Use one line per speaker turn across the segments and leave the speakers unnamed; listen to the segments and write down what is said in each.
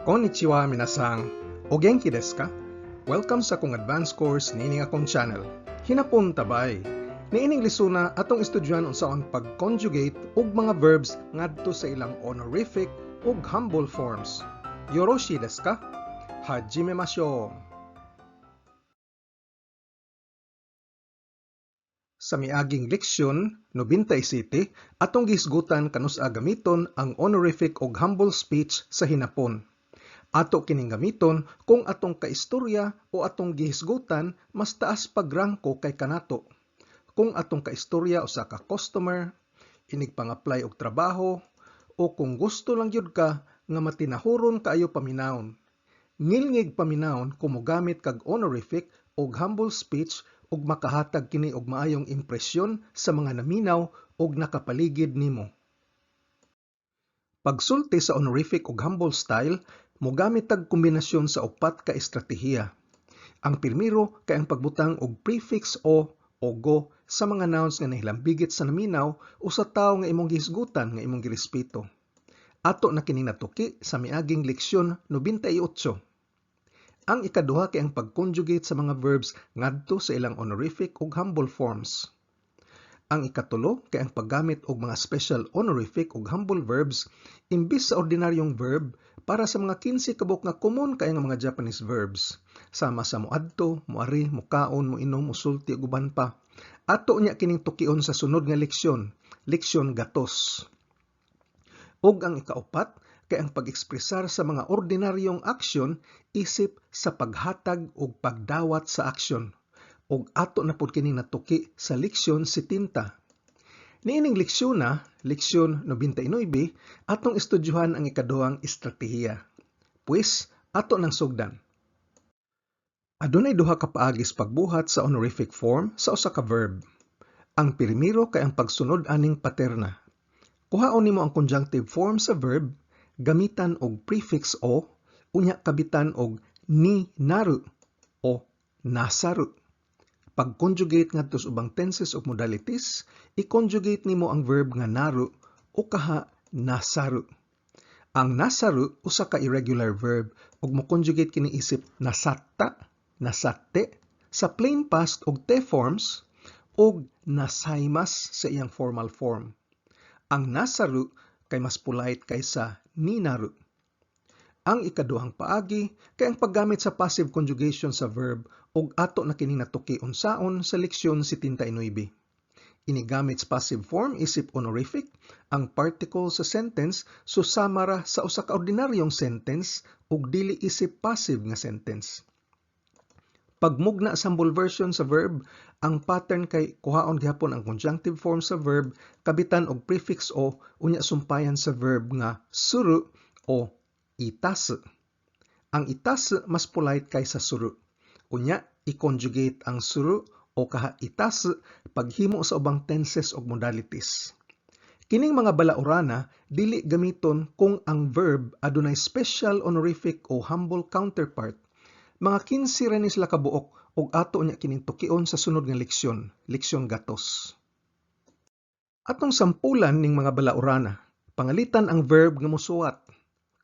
Konnichiwa minasang. O genki desu ka? Welcome sa akong advanced course niining akong channel. Hinapon tabay. Niining lisuna atong estudyan unsaon pag-conjugate og mga verbs ngadto sa ilang honorific ug humble forms. Yoroshi desu ka? Hajimemashou. Sa miaging leksyon 97, atong gisgutan kanus-a gamiton ang honorific ug humble speech sa hinapon. Ato kining gamiton kung atong kaistorya o atong gihisgutan mas taas pagrangko kay kanato. Kung atong kaistorya usa ka customer, inig pang-apply og trabaho, o kung gusto lang yun ka nga matinahuron kaayo paminawon. Ngilngig paminawon kung mogamit kag honorific og humble speech ug makahatag kini og maayong impresyon sa mga naminaw ug nakapaligid nimo. Pagsulti sa honorific ug humble style, mogamit tag kombinasyon sa upat ka estratehiya. Ang pirmiro kay ang pagbutang og prefix o go sa mga nouns nga nahilambigit sa naminaw o sa tawo nga imong gihisgutan nga imong girespeto. Ato na kini natuki sa miaging leksyon 98. Ang ikaduha kay ang pag-conjugate sa mga verbs ngadto sa ilang honorific ug humble forms. Ang ikatulo kay ang paggamit og mga special honorific ug humble verbs imbis sa ordinaryong verb para sa mga 15 kabuk nga common kay nga mga Japanese verbs. Sama sa moadto, moari, mokaon, moinom, mosulti ug uban pa. Ato nya kining tukion sa sunod nga leksyon, leksyon gatos. Ug ang ikaupat kay ang pag-ekspresar sa mga ordinaryong aksyon isip sa paghatag ug pagdawat sa aksyon. Ug ato na pud kini natuki sa leksyon 70. Niining leksyon na, leksyon 99, atong estudyuhan ang ikaduhang estratehiya. Pues, ato nang sugdan. Adunay duha ka paagis pagbuhat sa honorific form sa usa ka verb. Ang pirmiro kay ang pagsunod aning paterna. Kuhaon nimo ang conjunctive form sa verb, gamitan og prefix o, unya kabitan og ni naru o nasaru. Pag-conjugate ngadto sa ubang tenses o modalities, i-conjugate nimo ang verb nga naru o kaha nasaru. Ang nasaru usa ka irregular verb ug mo-conjugate kini isip nasatta, nasatte sa plain past ug te forms ug nasaimas sa iyang formal form. Ang nasaru kay mas polite kaysa ni naru. Ang ikaduhang paagi kay ang paggamit sa passive conjugation sa verb ug ato na kini natuki unsaon sa leksyon 79. Inigamit sa passive form isip honorific, ang particle sa sentence susama ra sa usa ka ordinaryong sentence ug dili isip passive nga sentence. Pagmugna sa humble version sa verb, ang pattern kay kuhaon gihapon ang conjunctive form sa verb kabitan og prefix o unya sumpayan sa verb nga suru o itasu. Ang itasu mas polite kaysa suru. Unya, i-conjugate ang suru o kaha itasu paghimo sa ubang tenses o modalities. Kining mga balaurana dili gamiton kung ang verb adunay special honorific o humble counterpart. Mga 15 ra ni sila kabuok ug ato nya kining tukion sa sunod nga leksyon, leksyon gatos. Atong sampulan ning mga balaurana, pangalitan ang verb nga mosuwat.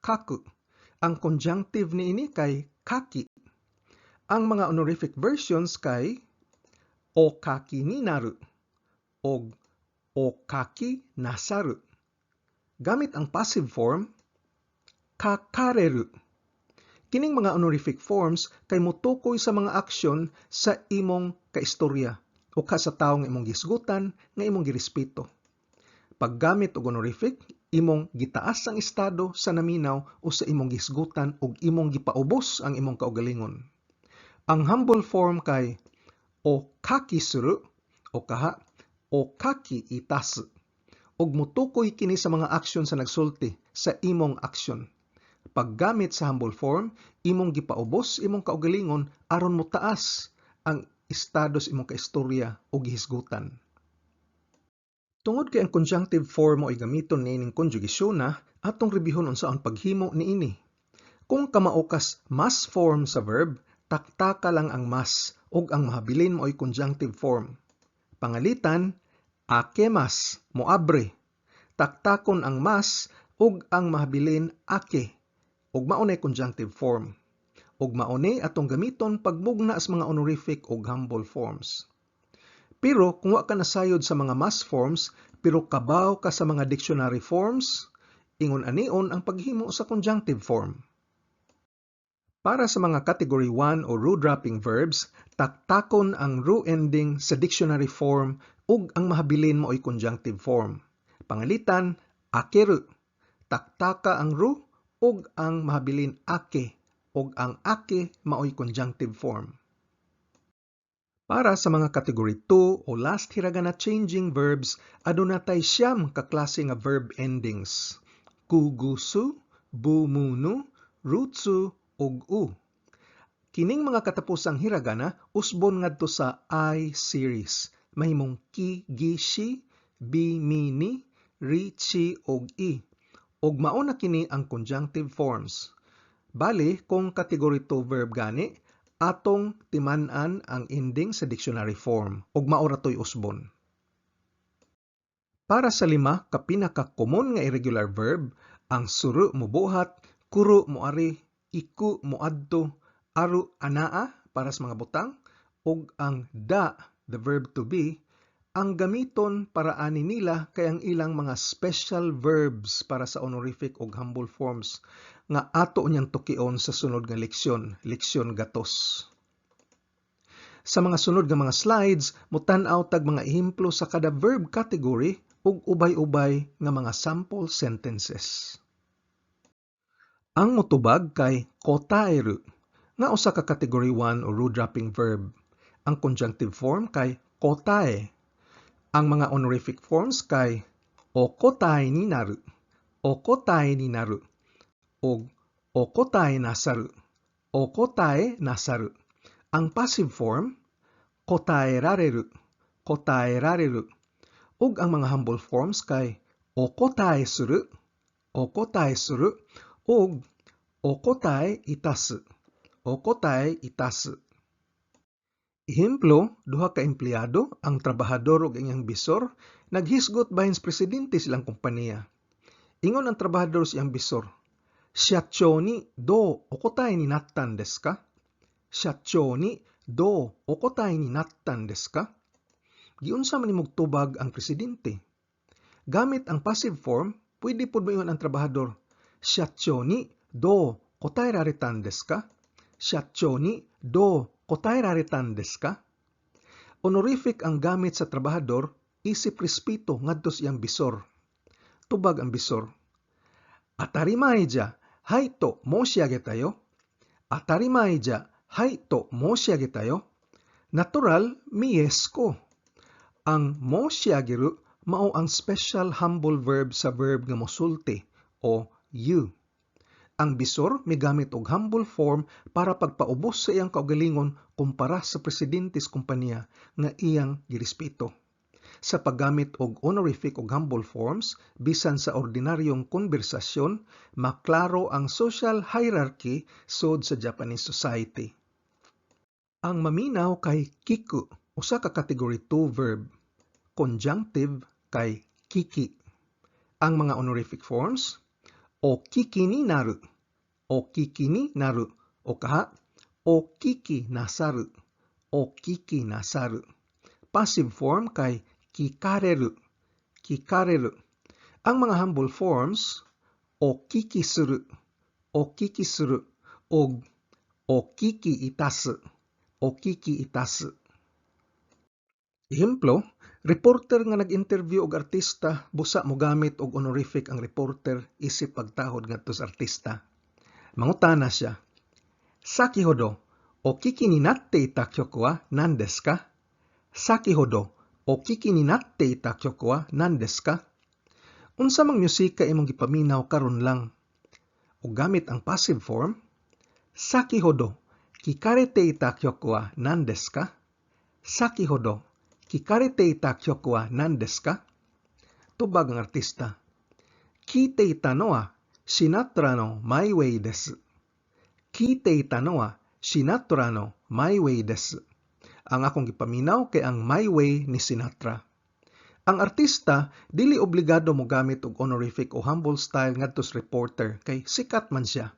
Kaku. Ang conjunctive niini kay kaki. Ang mga honorific versions kay okaki ni naru o okaki nasaru. Gamit ang passive form, kakareru. Kining mga honorific forms kay motukoy sa mga aksyon sa imong kaistorya o ka sa tawo nga imong gisgutan nga imong girespeto. Paggamit og honorific, imong gitaas ang estado sa naminaw o sa imong gisgutan ug imong gipaubos ang imong kaugalingon. Ang humble form kay okaki suru o kaha okaki itasu ug motukoy kini sa mga aksyon sa nagsulti sa imong aksyon. Paggamit sa humble form, imong gipaubos imong kaugalingon aron motaas ang estado sa imong kaistorya o gihisgutan. Tungod kay ang conjunctive form mo igamiton niining konjugasyon na, atong rebihon unsaon paghimo niini. Kung kamaukas mas form sa verb, taktaka lang ang mas ug ang mahabilin mo ay conjunctive form. Pangalitan, akemas, moabre. Taktakon ang mas ug ang mahabilin ake. ug maunay conjunctive form. Ug maunay atong gamiton pagmugna sa mga honorific ug humble forms. Pero kung wa ka nasayod sa mga mass forms, pero kabaw ka sa mga dictionary forms, ingon anion ang paghimo sa conjunctive form. Para sa mga category 1 o root-dropping verbs, taktakon ang root ending sa dictionary form ug ang mahabilin mo ay conjunctive form. Pangalitan, akeru. Taktaka ang root ug ang mahabilin ake ug ang ake maoy conjunctive form. Para sa mga category 2 o last hiragana changing verbs, aduna tay siyam ka klase nga verb endings. Kugusu, bumunu, rutsu, ug u. Kining mga katapusang hiragana usbon ngadto sa I series. Mahimong ki, gi, shi, bi, mi, ni, ri, chi, ug i. Ug mao na kini ang conjunctive forms. Bali, kung category 2 verb gani, atong timan-an ang ending sa dictionary form ug mao ra toy usbon. Para sa 5 ka pinaka-common nga irregular verb, ang suru mobuhat, kuru moari, iku moadto, aru anaa para sa mga butang, ug ang da, the verb to be, ang gamiton para ani nila kay ang ilang mga special verbs para sa honorific ug humble forms nga ato niyang tukion sa sunod nga leksyon, leksyon gatos. Sa mga sunod nga mga slides, mutan-aw tag mga ehemplo sa kada verb category ug ubay-ubay nga mga sample sentences. Ang motubag kay kotaeru, nga usa ka category 1 o root-dropping verb. Ang conjunctive form kay kotae. Ang mga honorific forms kay okotae ni naru, okotae ni naru, ug okotae nasaru, okotae nasaru. Ang passive form, kotaerareru, kotaerareru. Ug ang mga humble forms kay okotae suru, okotae suru, ug okotae itasu, okotae itasu. Ehemplo, duha ka empleyado, ang trabahador ug iyang bisor, naghisgot bahin sa presidente silang kompanya. Ingon ang trabahador sa iyang bisor, "Shacho ni do okotae ni nattan desu ka?" Shacho ni do okotae ni nattan desu ka? Giunsa man nimong tubag ang presidente? Gamit ang passive form, pwede pud moingon ang trabahador, "Shacho ni do kotae raretan desu ka?" Shacho ni do kotae raretan desu ka? Honorific ang gamit sa trabahador, isip respeto ngadto sa iyang bisor. Tubag ang bisor, "Atarimae ja, hai to moshiageta yo." Atarimae ja, hai to moshiageta yo. Natural, miyes ko. Ang moshiageru mao ang special humble verb sa verb nga mosulti o you. Ang bisor migamit og humble form para pagpaubos sa iyang kaugalingon kumpara sa presidente sa kompanya nga iyang girespeto. Sa paggamit og honorific ug humble forms bisan sa ordinaryong konbersasyon, maklaro ang social hierarchy sud sa Japanese society. Ang maminaw kay kiku, usa ka category 2 verb. Conjunctive kay kiki. Ang mga honorific forms, o kiki ni naru, o kiki ni naru, o kaha, o kiki nasaru, o kiki nasaru. Passive form kay kikareru, kikareru. Ang mga humble forms, o kiki suru, o kiki suru, og o kiki itasu, o kiki itasu. Ehemplo, reporter nga nag-interview og artista, busa mo gamit og honorific ang reporter isip pagtahod ngadto sa artista. Mangutana siya, "Saki hodo, o kiki ni natte ita kyoko wa nan desu ka?" Saki hodo, o kiki ni natte ita kyoko wa nan desu ka? Unsa mang musika imong gipaminaw karon lang? Ug gamit ang passive form, "Saki hodo, kikarete ita kyoko wa nan desu ka?" Saki hodo, kikarete ita kyoko wa nan desu ka? Tubag ang artista, "Kite ita no wa Sinatra no My Way desu." Kite ita no wa Sinatra no My Way desu. Ang akong gipaminaw kay ang My Way ni Sinatra. Ang artista dili obligado mo gamit og honorific o humble style ngadto sa reporter kay sikat man siya.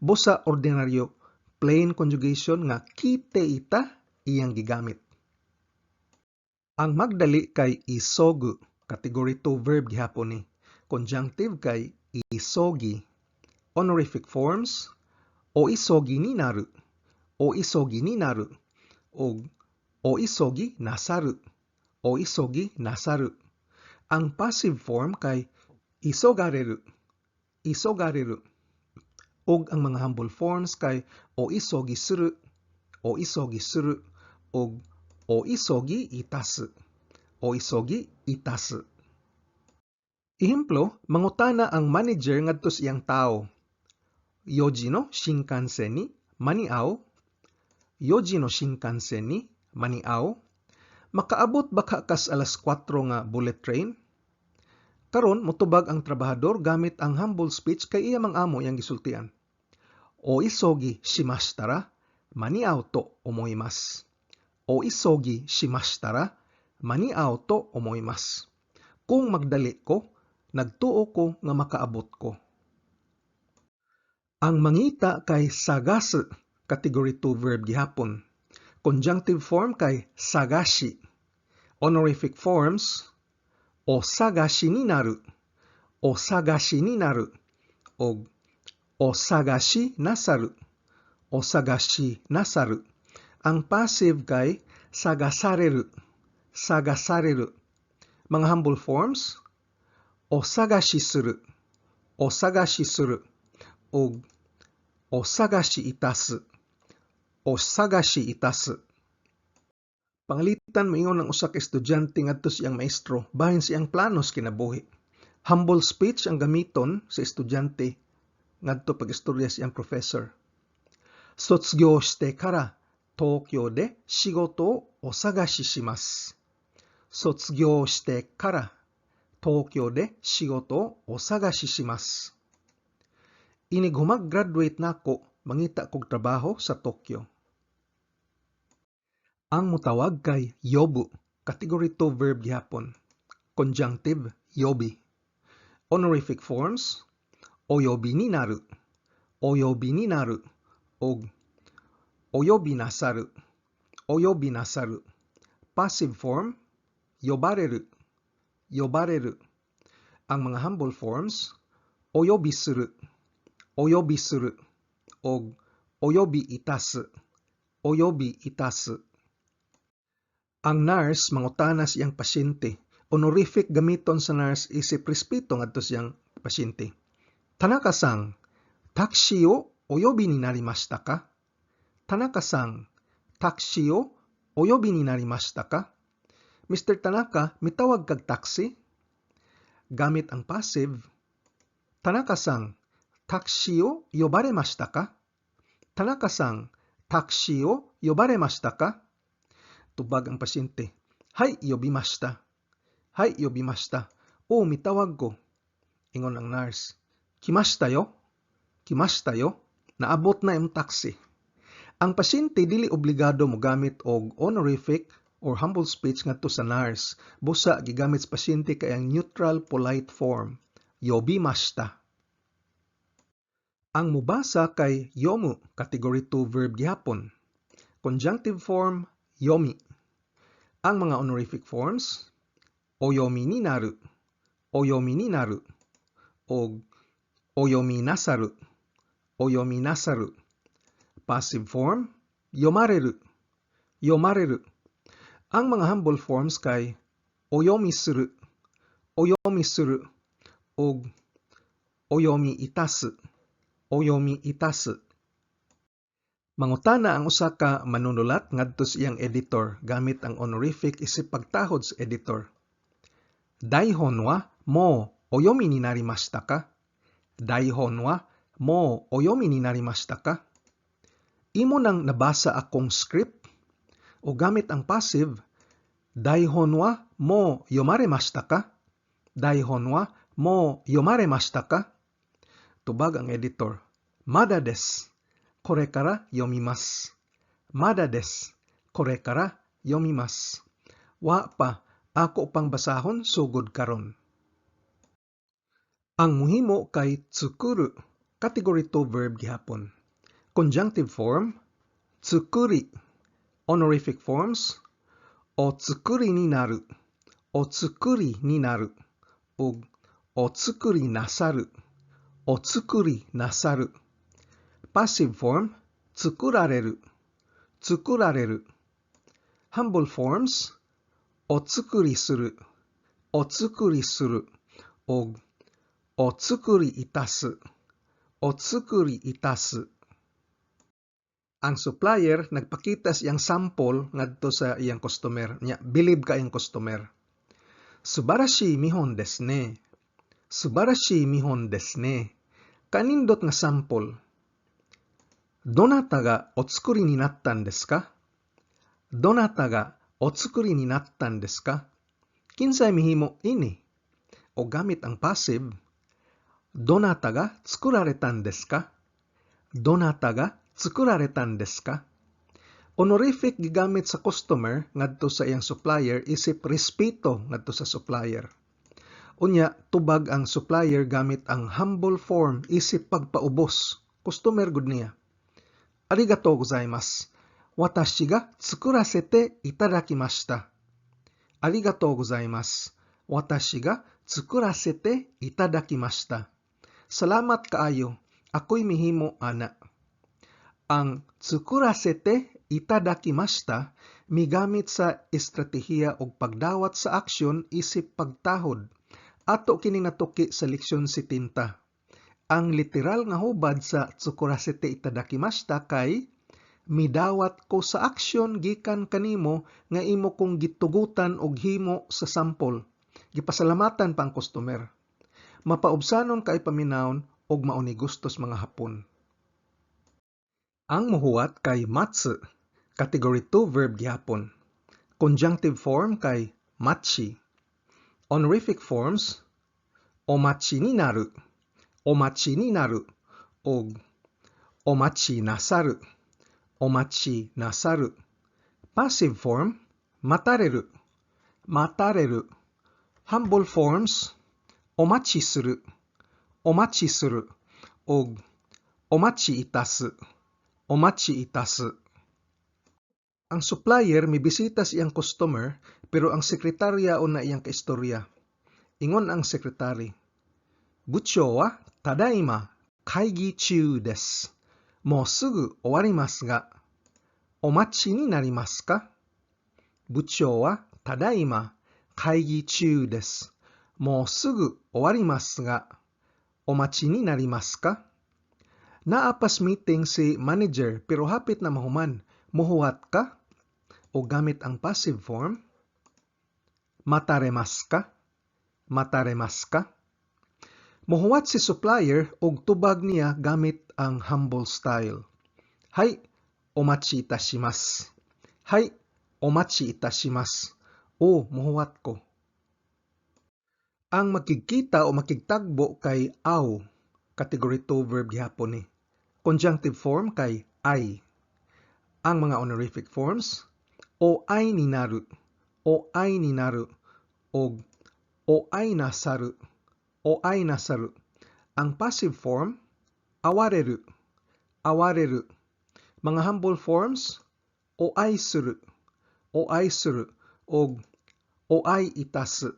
Busa ordinaryo plain conjugation nga kite-ita iyang gigamit. Ang magdali kay isogu, category 2 verb gihapon ni. Conjunctive kay isogi. Honorific forms, o isogi ni naru, o isogi ni naru, o isogi nasaru, o isogi nasaru. Ang passive form kay isogareru, isogareru. Ug ang mga humble forms kay o isogi suru, o isogi suru, ug o isogi itasu, o isogi itasu. Ehemplo, mangutana ang manager ngadto sa iyang tao. Yoji no Shinkansen ni maniaw? Yoji no Shinkansen ni maniaw? Makaabot ba ka kas alas 4 nga bullet train? Karon motubag ang trabahador gamit ang humble speech kay iya mang-amo yang gisultian. O isogi shimashitara, maniaw to omoimasu. O isogi shimashitara, maniaw to omoimasu. Kung magdali ko, nagtuo ko nga makaabot ko. Ang mangita kay sagasu, category 2 verb gihapon. Conjunctive form kay sagashi. Honorific forms, o sagashi ni naru, o sagashi ni naru, o sagashi nasaru, o sagashi nasaru. Ang passive kay sagasareru, sagasareru. Mga humble forms, o sagashi suru, o sagashi suru, o sagashi itasu, o sagashi itasu. Pangalitan moingon ng usa ka estudyante ngadto sa iyang maestro bahin sa iyang planos kinabuhi. Humble speech ang gamiton sa estudyante ngadto pag-istorya sa iyang professor. Sotsugyo shite kara Tokyo de shigoto o sagashi shimasu. Sotsugyo shite kara Tokyo de shigoto o sagashi shimasu. Inig humag-graduate nako, mangita kog trabaho sa Tokyo. Ang mutawag kay yobu, category 2 verb gihapon. Conjunctive, yobi. Honorific forms, oyobi ni naru, oyobi ni naru, oyobi nasaru, oyobi nasaru. Passive form, yobareru, yobareru. Ang mga humble forms, oyobi suru, oyobi suru, oyobi itasu, oyobi itasu. Ang nurse mangutana sa iyang pasyente. Honorific gamiton sa nurse isip respeto ngadto sa iyang pasyente. Tanaka-san, taxi o oyobi ni narimashita ka? Tanaka-san, taxi o oyobi ni narimashita ka? Mr. Tanaka, mitawag kag taxi? Gamit ang passive. Tanaka-san, taxi o yobaremashita ka? Tanaka-san, taxi o yobaremashita ka? Tubag ang pasyente. Hai, yobimashita. Hai, yobimashita. O, mitawag ko. Ingon ang nurse. Kimashita yo? Kimashita yo? Naabot na yung taxi. Ang pasyente dili obligado mo gamit og honorific or humble speech ngadto sa nurse. Busa gigamit sa pasyente kay ang neutral polite form. Yobimashita. Ang mubasa kay yomu, category 2 verb gihapon. Conjunctive form, yomi. Ang mga honorific forms, oyomi ni naru, oyomi ni naru, o oyomi nasaru, oyomi nasaru. Passive form, yomareru, yomareru. Ang mga humble forms kay oyomi suru, o oyomi itasu, oyomi itasu. Mangutana ang usa ka manunulat ngadto sa iyang editor gamit ang honorific isip pagtahod sa editor. Daihon wa mo oyomi ni narimashita ka? Daihon wa mo oyomi ni narimashita ka? Imo nang nabasa akong script? O gamit ang passive, daihon wa mo yomaremashita ka? Daihon wa mo yomaremashita ka? Tubag ang editor. Mada desu. これから読みます。まだです。これから読みます。Wa pa, ako pang basahon sugod karon. Ang muhimo kay tsukuru, Category 2 verb gihapon. Conjunctive form, tsukuri. Honorific forms, otsukuri ni naru, otsukuri ni naru, ug otsukuri nasaru, otsukuri nasaru. Passive form, tsukurareru, tsukurareru. Humble forms, otsukuri suru, otsukuri suru, ug otsukuri itasu, otsukuri itasu. Ang supplier nagpakita siyang sample ngadto sa iyang customer. Nya, believe ka iyang customer. Subarashi mihon desu ne. Subarashi mihon desu ne. Kanindot nga sample. Donata ga otsukuri ni nattan desu ka? Donata ga otsukuri ni nattan desu ka? Kinsay mihimo ini? O gamit ang passive, donata ga tsukuraretan desu ka? Donata ga tsukuraretan desu ka? Honorific gigamit sa customer ngadto sa iyang supplier isip respeto ngadto sa supplier. Unya, tubag ang supplier gamit ang humble form isip pagpaubos. Customer gud niya. Arigatou gozaimasu. Watashi ga tsukurasete itadakimashita. Arigatou gozaimasu. Watashi ga tsukurasete itadakimashita. Salamat kaayo. Ako'y mihimo ana. Ang tsukurasete itadakimashita migamit sa estratehiya og pagdawat sa aksyon isip pagtahod. Ato kini natuki sa leksyon 70. Ang literal nga hubad sa tsukurasete itadakimashita kay midawat ko sa aksyon gikan kanimo nga imo kong gitugutan og himo sa sample. Gipasalamatan pa ang customer. Mapaubsanon kay paminawon og mauni gustos mga hapon. Ang muhuwat kay matsu, category 2 verb gihapon. Conjunctive form kay machi. Honorific forms, omachi ni naru, omachi ni naru, og omachi nasaru, omachi nasaru. Passive form, matareru, matareru. Humble forms, omachi suru, omachi suru, og omachi itasu, omachi itasu. Ang supplier mibisita siyang customer pero ang sekretarya o na iyang kaistorya. Ingon ang sekretary, Buchou wa tadaima kaigi chuu desu. Mou sugu owarimasu ga, omachi ni narimasu ka? Buchou wa tadaima kaigi chuu desu. Mou sugu owarimasu ga, omachi ni narimasu ka? Naapas meeting si manager pero hapit na mahuman. Muhuwat ka? O gamit ang passive form, mataremasu ka? Mataremasu ka? Muhuwat si supplier og tubag niya gamit ang humble style. Hai, omachi itashimasu. Hai, omachi itashimasu. O, muhuwat ko. Ang makikita o makigtagbo kay aw, category 2 verb gihapon ni. Conjunctive form kay ai. Ang mga honorific forms, o ai ni naru, o ai ni naru, og o ai nasaru, o ai nasaru. Ang passive form, awareru, awareru. Mga humble forms, o ai suru, og o ai itasu,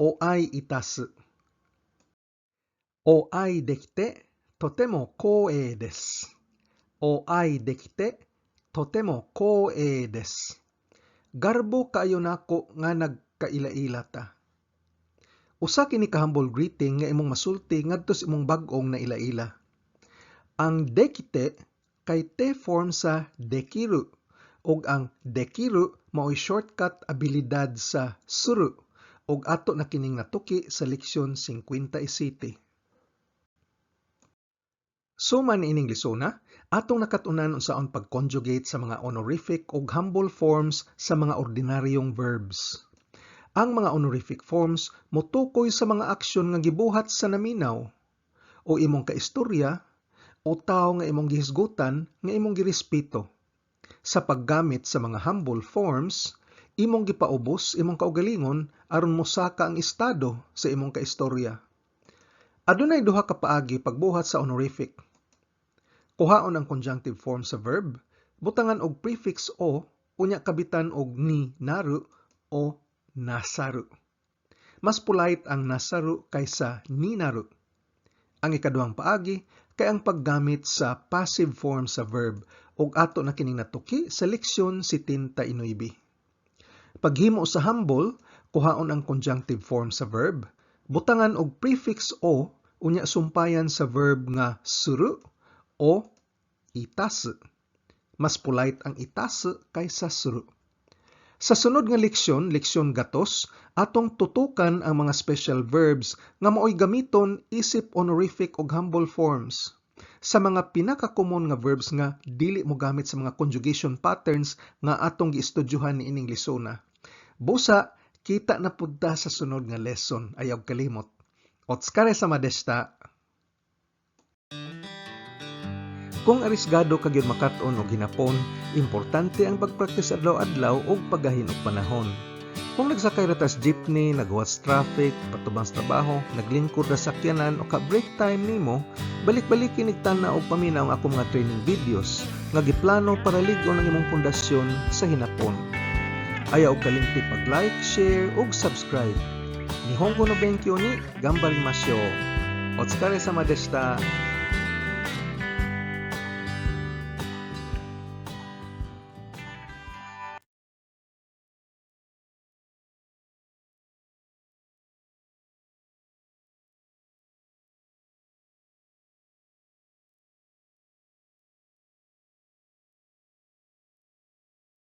o ai itasu. O ai dekite, totemo koei desu. O ai dekite, totemo koei desu. Garbo kaayo nako nga nagkaila-ila ta. Usa kini ka humble greeting nga imong masulti ngadto sa imong bag-ong na ila-ila. Ang dekite kay te form sa dekiru ug ang dekiru mao'y shortcut abilidad sa suru ug ato na kining natuki sa leksyon 57. Suman ining lisona, atong nakatunan unsaon pag-conjugate sa mga honorific ug humble forms sa mga ordinaryong verbs. Ang mga honorific forms motukoy sa mga aksyon nga gibuhat sa naminaw o imong kaistorya o tao nga imong gihisgutan nga imong girespeto. Sa paggamit sa mga humble forms, imong gipaubos imong kaugalingon aron mosaka ang estado sa imong kaistorya. Adunay duha ka paagi pagbuhat sa honorific. Kuhaon ang conjunctive form sa verb, butangan og prefix o, unya kabitan og ni naru o nasaru. Mas polite ang nasaru kaysa ni naru. Ang ikaduhang paagi kay ang paggamit sa passive form sa verb ug ato na kining natuki sa leksyon 79. Paghimo sa humble, kuhaon ang conjunctive form sa verb, butangan og prefix o, unya sumpayan sa verb nga suru o itasu. Mas polite ang itasu kaysa suru. Sa sunod nga leksyon, leksyon gatos, atong tutukan ang mga special verbs nga maoy gamiton isip honorific ug humble forms. Sa mga pinaka-common nga verbs nga dili mo gamit sa mga conjugation patterns nga atong giistudyohan niining lesona. Busa, kita na pudta sa sunod nga lesson, ayaw kalimot. Otskare sa madesta. Kung arisgado ka gyud makat-on og hinapon, importante ang pagpractice adlaw-adlaw og paggahin og panahon. Kung nagsakay ra tas jeepney, nagwas traffic, patubang sa trabaho, naglingkod ra sakyanan o ka break time nimo, balik-balik kinig tanaw og paminaw ang akong mga training videos nga giplano para lig-on ang imong pundasyon sa hinapon. Ayaw kalimti pag-like, share ug subscribe. Nihongo no benkyo ni Gambarimasyo. Otskare sa madesta.